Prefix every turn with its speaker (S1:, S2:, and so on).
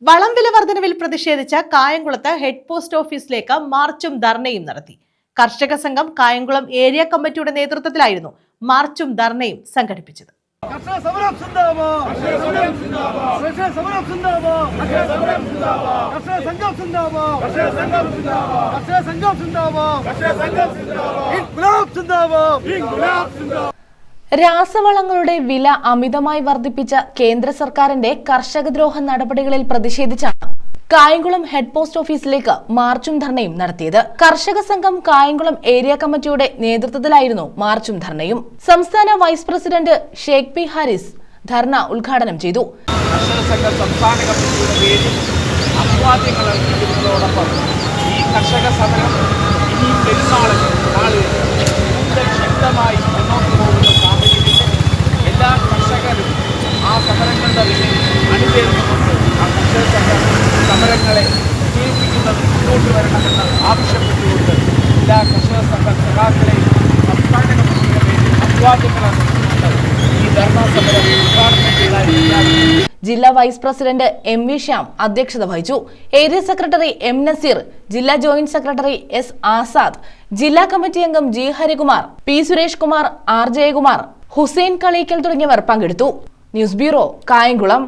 S1: വളം വില വർധനവിൽ പ്രതിഷേധിച്ച കായംകുളത്ത് ഹെഡ് പോസ്റ്റ് ഓഫീസിലേക്ക് മാർച്ചും ധർണയും നടത്തി. കർഷക സംഘം കായംകുളം ഏരിയ കമ്മിറ്റിയുടെ നേതൃത്വത്തിലായിരുന്നു മാർച്ചും ധർണയും സംഘടിപ്പിച്ചത്.
S2: രാസവളങ്ങളുടെ വില അമിതമായി വർദ്ധിപ്പിച്ച കേന്ദ്ര സർക്കാരിന്റെ കർഷകദ്രോഹ നടപടികളിൽ പ്രതിഷേധിച്ചാണ് കായംകുളം ഹെഡ് പോസ്റ്റ് ഓഫീസിലേക്ക് മാർച്ചും ധർണയും നടത്തിയത്. കർഷക സംഘം കായംകുളം ഏരിയ കമ്മിറ്റിയുടെ നേതൃത്വത്തിലായിരുന്നു മാർച്ചും ധർണയും. സംസ്ഥാന vice president Sheikh P Haris ധർണ ഉദ്ഘാടനം ചെയ്തു.
S3: ഈ കർഷക സമരം ഇനിയും പെരുന്നാളിൽ ശക്തമായി മുന്നോട്ട് പോകുന്ന സാഹചര്യത്തിൽ എല്ലാ കർഷകരും ആ സമരങ്ങളുടെ പിന്നിൽ അണിചേർന്നുകൊണ്ട് ആ കർഷക സമരങ്ങളെ വിജയിപ്പിക്കുന്നത് മുന്നോട്ട് വരണമെന്ന് ആവശ്യപ്പെട്ടുകൊണ്ട് എല്ലാ കർഷക സഖാക്കളെയും സംസ്ഥാന കമ്മിറ്റിയുടെ പേരിൽ അഭിവാദ്യങ്ങൾ അർപ്പിച്ചുകൊണ്ട് ഈ ധർണാ സമരം ഉദ്ഘാടനം ചെയ്തായിരിക്കും.
S2: ജില്ലാ vice president M V Shyam അധ്യക്ഷത വഹിച്ചു. ഏരിയ സെക്രട്ടറി എം നസീർ, ജില്ലാ ജോയിന്റ് സെക്രട്ടറി എസ് ആസാദ്, ജില്ലാ കമ്മിറ്റി അംഗം G Harikumar, P Suresh Kumar, R Jayakumar, Hussain Kaleekkal തുടങ്ങിയവർ പങ്കെടുത്തു. News bureau, Kayamkulam.